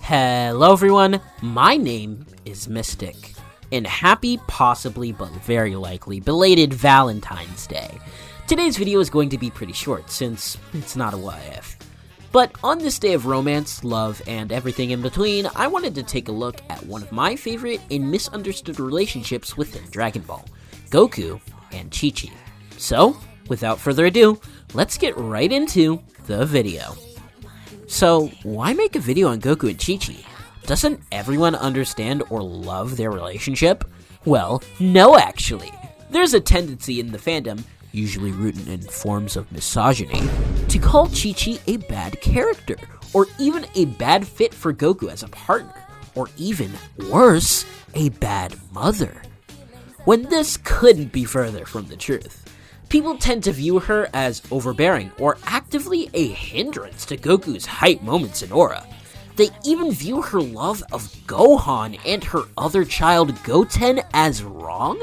Hello everyone, my name is Mystic, and happy, possibly, but very likely, belated Valentine's Day. Today's video is going to be pretty short, since it's not a what if. But on this day of romance, love, and everything in between, I wanted to take a look at one of my favorite and misunderstood relationships within Dragon Ball, Goku and Chi-Chi. So, without further ado, let's get right into the video. So, why make a video on Goku and Chi-Chi? Doesn't everyone understand or love their relationship? Well, no actually. There's a tendency in the fandom, usually rooted in forms of misogyny, to call Chi-Chi a bad character, or even a bad fit for Goku as a partner, or even worse, a bad mother. When this couldn't be further from the truth. People tend to view her as overbearing or actively a hindrance to Goku's hype moments and aura. They even view her love of Gohan and her other child Goten as wrong?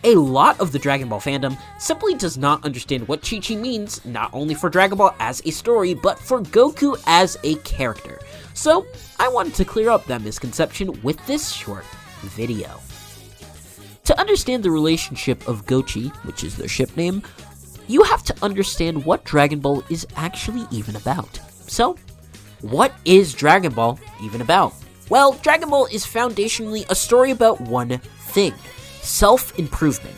A lot of the Dragon Ball fandom simply does not understand what Chi-Chi means, not only for Dragon Ball as a story, but for Goku as a character. So, I wanted to clear up that misconception with this short video. To understand the relationship of Gochi, which is their ship name, you have to understand what Dragon Ball is actually even about. So, what is Dragon Ball even about? Well, Dragon Ball is foundationally a story about one thing: self-improvement.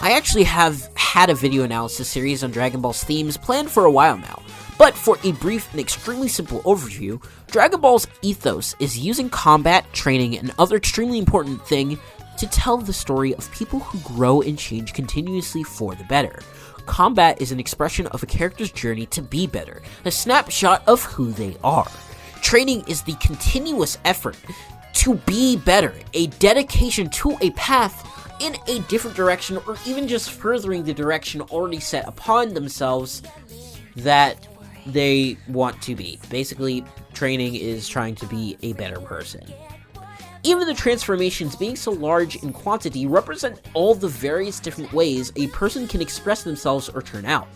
I actually have had a video analysis series on Dragon Ball's themes planned for a while now, but for a brief and extremely simple overview, Dragon Ball's ethos is using combat, training, and other extremely important thing to tell the story of people who grow and change continuously for the better. Combat is an expression of a character's journey to be better, a snapshot of who they are. Training is the continuous effort to be better, a dedication to a path in a different direction, or even just furthering the direction already set upon themselves that they want to be. Basically, training is trying to be a better person. Even the transformations being so large in quantity represent all the various different ways a person can express themselves or turn out.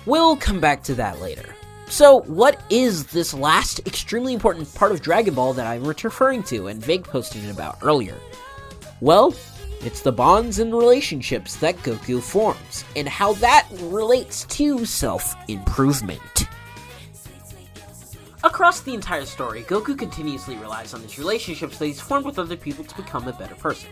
We'll come back to that later. So, what is this last extremely important part of Dragon Ball that I'm referring to and Vague posted about earlier? Well, it's the bonds and relationships that Goku forms, and how that relates to self-improvement. Across the entire story, Goku continuously relies on these relationships that he's formed with other people to become a better person.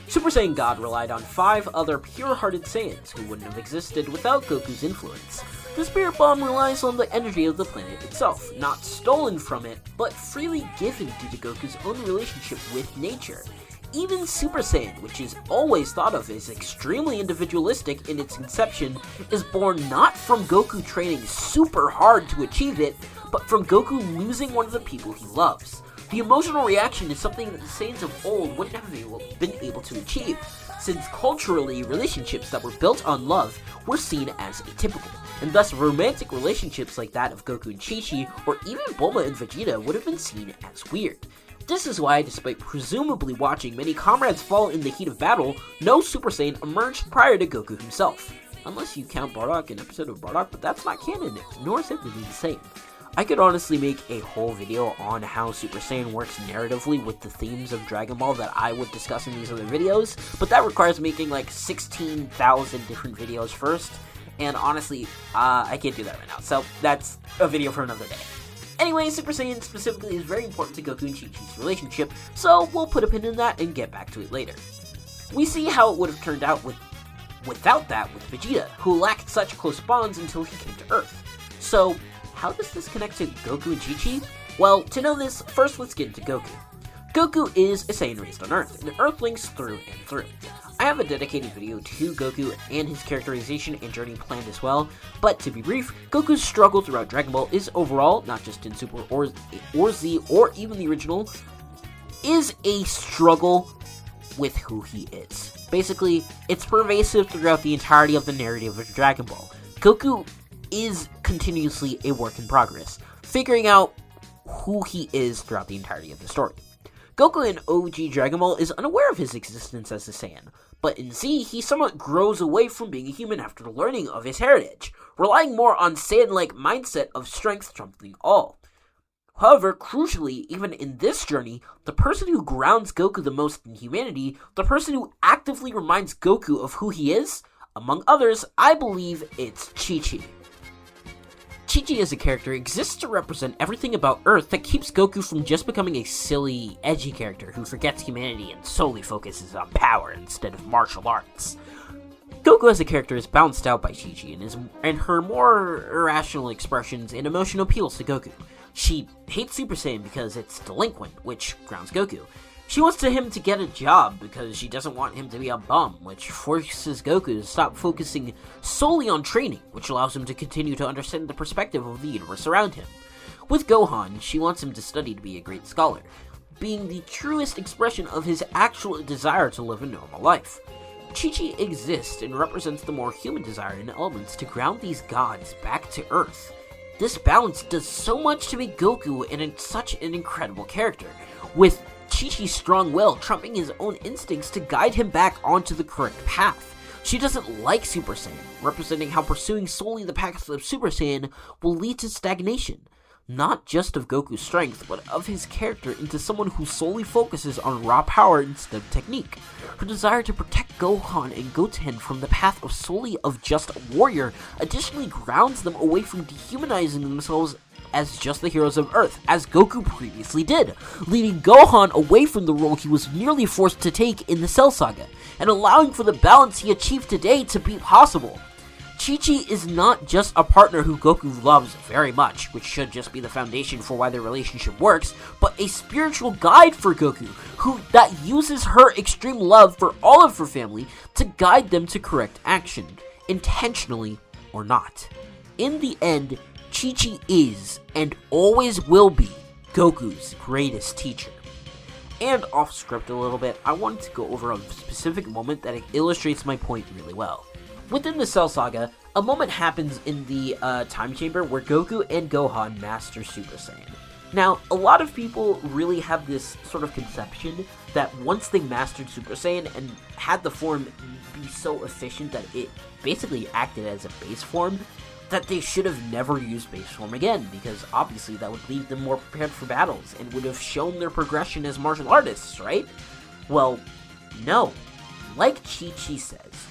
Super Saiyan God relied on 5 other pure-hearted Saiyans who wouldn't have existed without Goku's influence. The Spirit Bomb relies on the energy of the planet itself, not stolen from it, but freely given due to Goku's own relationship with nature. Even Super Saiyan, which is always thought of as extremely individualistic in its inception, is born not from Goku training super hard to achieve it, but from Goku losing one of the people he loves. The emotional reaction is something that the Saiyans of old wouldn't have been able to achieve, since culturally, relationships that were built on love were seen as atypical, and thus romantic relationships like that of Goku and Chi-Chi, or even Bulma and Vegeta would have been seen as weird. This is why, despite presumably watching many comrades fall in the heat of battle, no Super Saiyan emerged prior to Goku himself. Unless you count Bardock, an episode of Bardock, but that's not canon, nor is it really the same. I could honestly make a whole video on how Super Saiyan works narratively with the themes of Dragon Ball that I would discuss in these other videos, but that requires making like 16,000 different videos first, and honestly, I can't do that right now, so that's a video for another day. Anyway, Super Saiyan specifically is very important to Goku and Chi-Chi's relationship, so we'll put a pin in that and get back to it later. We see how it would have turned out without that with Vegeta, who lacked such close bonds until he came to Earth. So, how does this connect to Goku and Chi-Chi? Well, to know this, first let's get into Goku. Goku is a Saiyan raised on Earth, and Earthlings through and through. I have a dedicated video to Goku and his characterization and journey planned as well, but to be brief, Goku's struggle throughout Dragon Ball is overall, not just in Super or Z or even the original, is a struggle with who he is. Basically, it's pervasive throughout the entirety of the narrative of Dragon Ball. Goku is continuously a work in progress, figuring out who he is throughout the entirety of the story. Goku in OG Dragon Ball is unaware of his existence as a Saiyan, but in Z, he somewhat grows away from being a human after learning of his heritage, relying more on Saiyan-like mindset of strength trumping all. However, crucially, even in this journey, the person who grounds Goku the most in humanity, the person who actively reminds Goku of who he is, among others, I believe it's Chi-Chi. Chi-Chi as a character exists to represent everything about Earth that keeps Goku from just becoming a silly, edgy character who forgets humanity and solely focuses on power instead of martial arts. Goku as a character is balanced out by Chi-Chi and her more irrational expressions and emotional appeals to Goku. She hates Super Saiyan because it's delinquent, which grounds Goku. She wants him to get a job because she doesn't want him to be a bum, which forces Goku to stop focusing solely on training, which allows him to continue to understand the perspective of the universe around him. With Gohan, she wants him to study to be a great scholar, being the truest expression of his actual desire to live a normal life. Chi-Chi exists and represents the more human desire and elements to ground these gods back to Earth. This balance does so much to make Goku such an incredible character, with Chi-Chi's strong will trumping his own instincts to guide him back onto the correct path. She doesn't like Super Saiyan, representing how pursuing solely the path of Super Saiyan will lead to stagnation, not just of Goku's strength, but of his character into someone who solely focuses on raw power instead of technique. Her desire to protect Gohan and Goten from the path of solely of just a warrior additionally grounds them away from dehumanizing themselves as just the heroes of Earth, as Goku previously did, leading Gohan away from the role he was nearly forced to take in the Cell Saga, and allowing for the balance he achieved today to be possible. Chi-Chi is not just a partner who Goku loves very much, which should just be the foundation for why their relationship works, but a spiritual guide for Goku, that uses her extreme love for all of her family to guide them to correct action, intentionally or not. In the end, Chi-Chi is, and always will be, Goku's greatest teacher. And off script a little bit, I wanted to go over a specific moment that illustrates my point really well. Within the Cell Saga, a moment happens in the time chamber where Goku and Gohan master Super Saiyan. Now, a lot of people really have this sort of conception that once they mastered Super Saiyan and had the form be so efficient that it basically acted as a base form, that they should have never used base form again, because obviously that would leave them more prepared for battles and would have shown their progression as martial artists, right? Well, no. Like Chi-Chi says,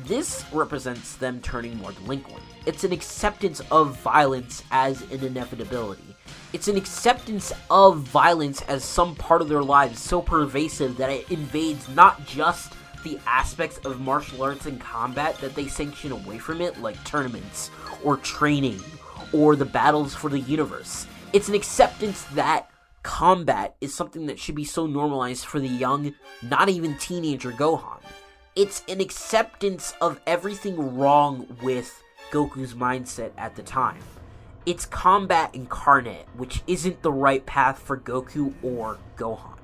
this represents them turning more delinquent. It's an acceptance of violence as an inevitability. It's an acceptance of violence as some part of their lives so pervasive that it invades not just the aspects of martial arts and combat that they sanction away from it, like tournaments, or training, or the battles for the universe. It's an acceptance that combat is something that should be so normalized for the young, not even teenager Gohan. It's an acceptance of everything wrong with Goku's mindset at the time. It's combat incarnate, which isn't the right path for Goku or Gohan.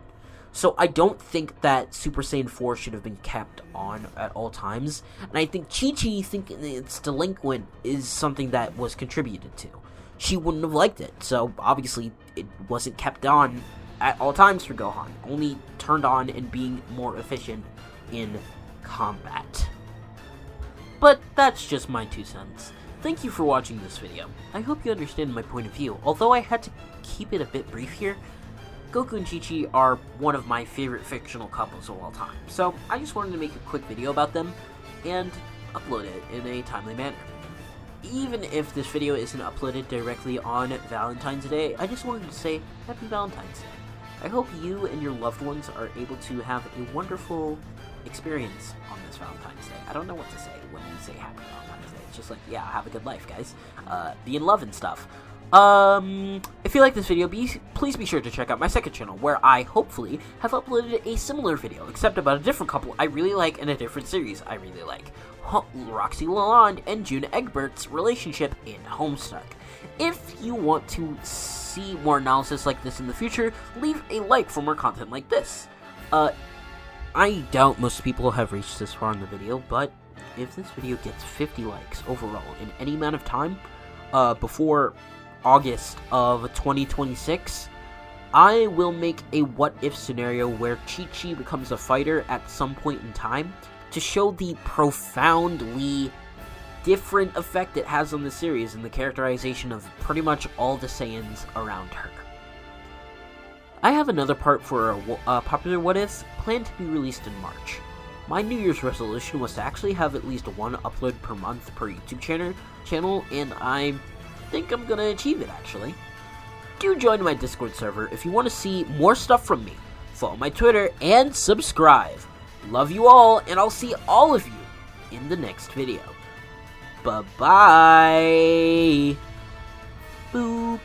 So I don't think that Super Saiyan 4 should have been kept on at all times, and I think Chi-Chi thinking it's delinquent is something that was contributed to. She wouldn't have liked it, so obviously it wasn't kept on at all times for Gohan, only turned on and being more efficient in combat. But that's just my 2 cents. Thank you for watching this video. I hope you understand my point of view. Although I had to keep it a bit brief here, Goku and Chi-Chi are one of my favorite fictional couples of all time, so I just wanted to make a quick video about them and upload it in a timely manner. Even if this video isn't uploaded directly on Valentine's Day, I just wanted to say Happy Valentine's Day. I hope you and your loved ones are able to have a wonderful experience on this Valentine's Day. I don't know what to say when you say Happy Valentine's Day. It's just like, yeah, have a good life, guys. Be in love and stuff. If you like this video, please be sure to check out my second channel, where I, hopefully, have uploaded a similar video, except about a different couple I really like and a different series I really like. Roxy Lalonde and June Egbert's relationship in Homestuck. If you want to see more analysis like this in the future, leave a like for more content like this. I doubt most people have reached this far in the video, but if this video gets 50 likes overall in any amount of time, before August of 2026, I will make a what-if scenario where Chi-Chi becomes a fighter at some point in time to show the profoundly different effect it has on the series and the characterization of pretty much all the Saiyans around her. I have another part for popular what ifs planned to be released in March. My New Year's resolution was to actually have at least one upload per month per YouTube channel, and I think I'm gonna achieve it actually. Do join my Discord server if you want to see more stuff from me. Follow my Twitter and subscribe. Love you all, and I'll see all of you in the next video. Bye-bye. Boop.